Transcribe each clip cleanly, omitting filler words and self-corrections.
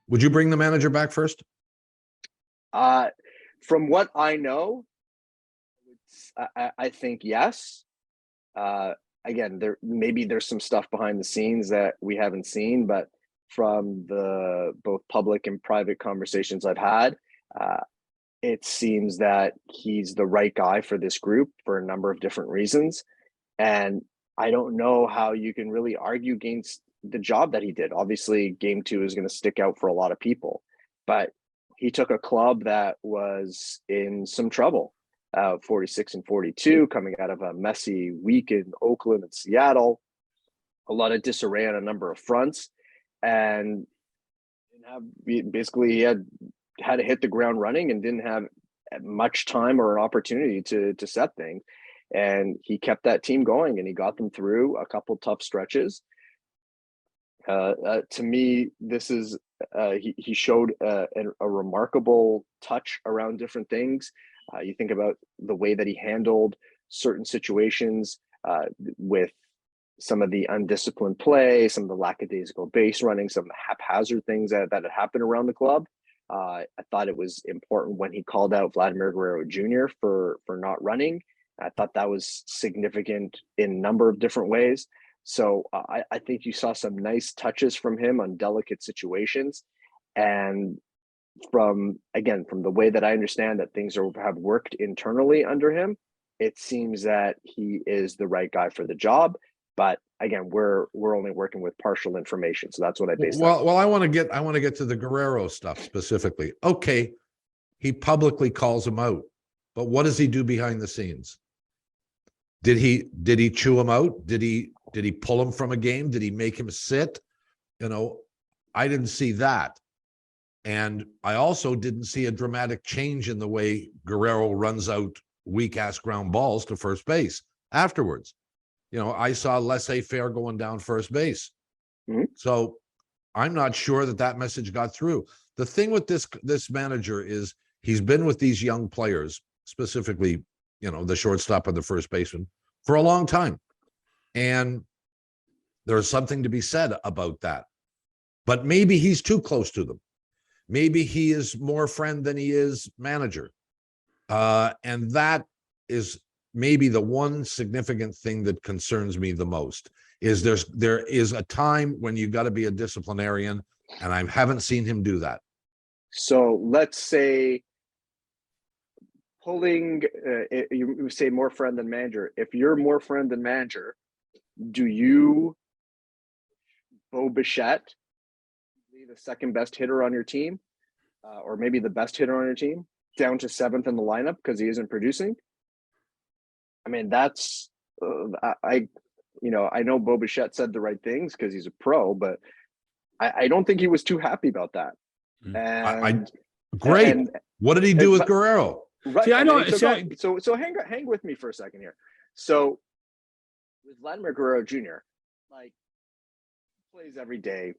Would you bring the manager back first? From what I know, I think yes. Again, there's some stuff behind the scenes that we haven't seen, but from the both public and private conversations I've had, it seems that he's the right guy for this group for a number of different reasons. And I don't know how you can really argue against the job that he did. Obviously, game 2 is going to stick out for a lot of people, but he took a club that was in some trouble, 46-42, coming out of a messy week in Oakland and Seattle, a lot of disarray on a number of fronts, and basically he had to hit the ground running and didn't have much time or an opportunity to set things. And he kept that team going and he got them through a couple tough stretches. To me, this is he showed a remarkable touch around different things. You think about the way that he handled certain situations with some of the undisciplined play, some of the lackadaisical base running, some of the haphazard things that had happened around the club. I thought it was important when he called out Vladimir Guerrero Jr. for not running. I thought that was significant in a number of different ways. So I think you saw some nice touches from him on delicate situations. And from the way that I understand that things have worked internally under him, it seems that he is the right guy for the job. But again, we're only working with partial information, so that's what I based. Well, I want to get to the Guerrero stuff specifically. Okay, he publicly calls him out, but what does he do behind the scenes? Did he chew him out? Did he pull him from a game? Did he make him sit? I didn't see that. And I also didn't see a dramatic change in the way Guerrero runs out weak-ass ground balls to first base afterwards. I saw laissez-faire going down first base. Mm-hmm. So I'm not sure that message got through. The thing with this manager is he's been with these young players, specifically, the shortstop and the first baseman, for a long time. And there's something to be said about that. But maybe he's too close to them. Maybe he is more friend than he is manager. And that is maybe the one significant thing that concerns me the most is there is a time when you got to be a disciplinarian, and I haven't seen him do that. So let's say you say more friend than manager. If you're more friend than manager, do you Bo Bichette be the second best hitter on your team, or maybe the best hitter on your team, down to 7th in the lineup because he isn't producing? I mean, that's I know Bo Bichette said the right things because he's a pro, but I don't think he was too happy about that. And great. What did he do with Guerrero? Right. See, so hang with me for a second here. So with Vladimir Guerrero Jr., like, he plays every day,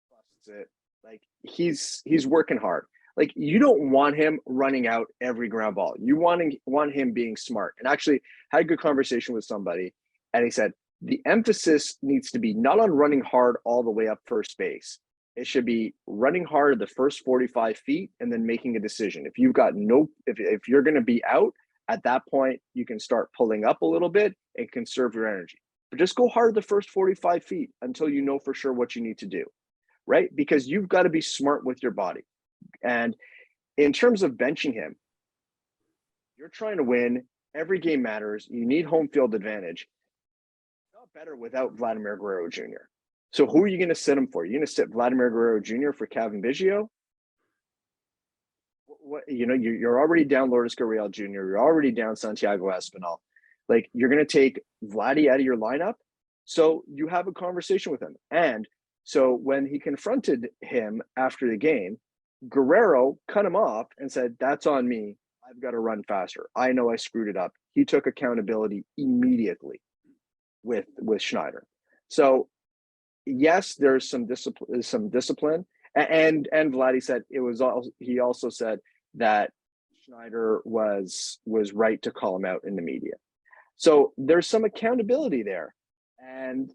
busts it. Like, he's working hard. Like, you don't want him running out every ground ball. You want him being smart. And actually, had a good conversation with somebody, and he said the emphasis needs to be not on running hard all the way up first base. It should be running hard the first 45 feet and then making a decision. If you've got if you're going to be out at that point, you can start pulling up a little bit and conserve your energy. But just go hard the first 45 feet until you know for sure what you need to do, right? Because you've got to be smart with your body. And in terms of benching him, you're trying to win. Every game matters. You need home field advantage. Not better without Vladimir Guerrero Jr. So who are you going to sit him for? You're going to sit Vladimir Guerrero Jr. for Kevin Biggio? You're already down Lourdes Gurriel Jr. You're already down Santiago Espinal. Like, you're going to take Vladdy out of your lineup? So you have a conversation with him. And so when he confronted him after the game, Guerrero cut him off and said, "That's on me. I've got to run faster. I know I screwed it up." He took accountability immediately with Schneider. So yes, there's some discipline. And Vladdy said he also said that Schneider was right to call him out in the media. So there's some accountability there. And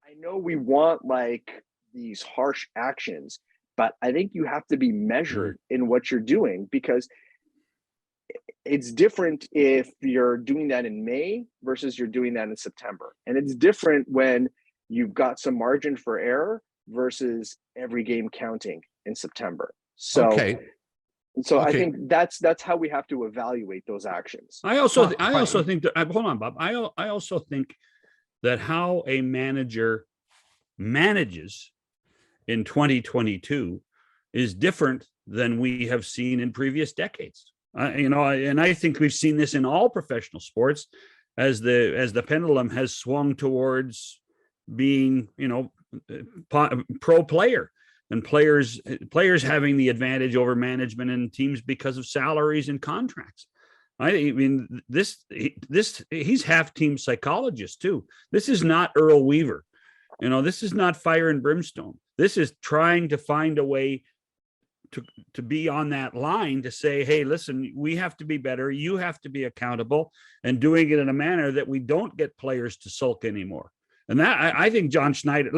I know we want like these harsh actions, but I think you have to be measured in what you're doing, because it's different if you're doing that in May versus you're doing that in September. And it's different when you've got some margin for error versus every game counting in September. So, Okay. I think that's how we have to evaluate those actions. I also think that, hold on, Bob. I also think that how a manager manages in 2022 is different than we have seen in previous decades. And I think we've seen this in all professional sports as the pendulum has swung towards being, pro player, and players having the advantage over management and teams because of salaries and contracts. I mean, he's half team psychologist too. This is not Earl Weaver. This is not fire and brimstone. This is trying to find a way to be on that line to say, hey, listen, we have to be better. You have to be accountable, and doing it in a manner that we don't get players to sulk anymore. And that, I think John Schneider,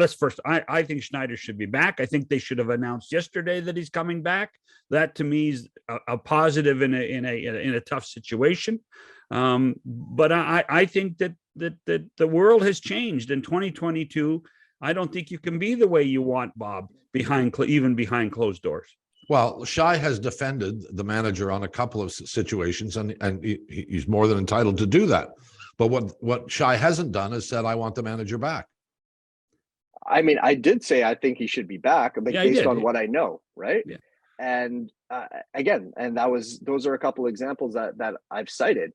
I think Schneider should be back. I think they should have announced yesterday that he's coming back. That to me is a positive in a tough situation. But I think that the world has changed in 2022. I don't think you can be the way you want, Bob, even behind closed doors. Well, Shi has defended the manager on a couple of situations, and he's more than entitled to do that. But what Shi hasn't done is said, I want the manager back. I mean, I did say I think he should be back, based on what I know, right? Yeah. And again, and those are a couple examples that I've cited.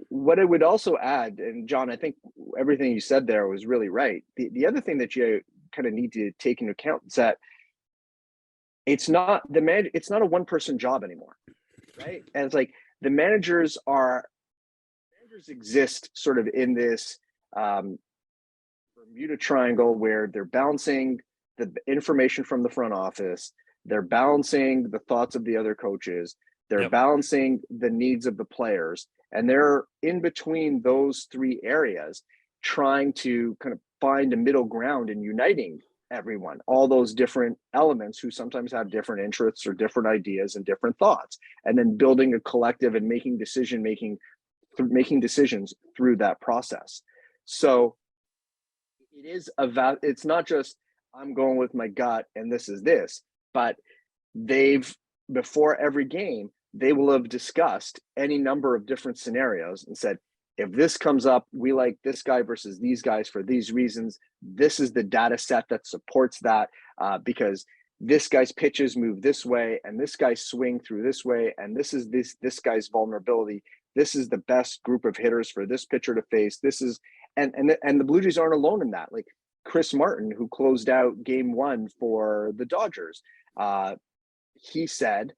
What I would also add, and John, I think everything you said there was really right. The other thing that you kind of need to take into account is that it's not a one-person job anymore, right? And it's like the managers exist sort of in this Bermuda Triangle where they're balancing the information from the front office, they're balancing the thoughts of the other coaches, they're balancing the needs of the players, and they're in between those three areas trying to kind of find a middle ground and uniting everyone, all those different elements who sometimes have different interests or different ideas and different thoughts, and then building a collective and making decisions through that process. So it's not just I'm going with my gut and this is this, but before every game, they will have discussed any number of different scenarios and said, if this comes up, we like this guy versus these guys for these reasons. This is the data set that supports that, because this guy's pitches move this way and this guy's swing through this way, and this is this guy's vulnerability. This is the best group of hitters for this pitcher to face. This is and the Blue Jays aren't alone in that. Like Chris Martin, who closed out Game 1 for the Dodgers, he said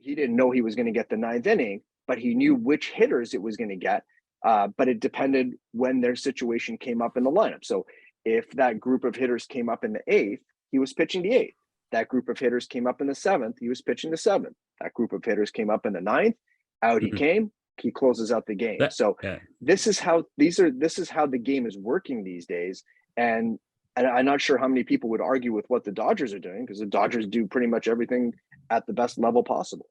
he didn't know he was going to get the ninth inning, but he knew which hitters it was going to get. But it depended when their situation came up in the lineup. So if that group of hitters came up in the 8th, he was pitching the 8th. That group of hitters came up in the 7th, he was pitching the 7th. That group of hitters came up in the 9th, out he came, he closes out the game. This is how the game is working these days. And I'm not sure how many people would argue with what the Dodgers are doing, because the Dodgers do pretty much everything at the best level possible.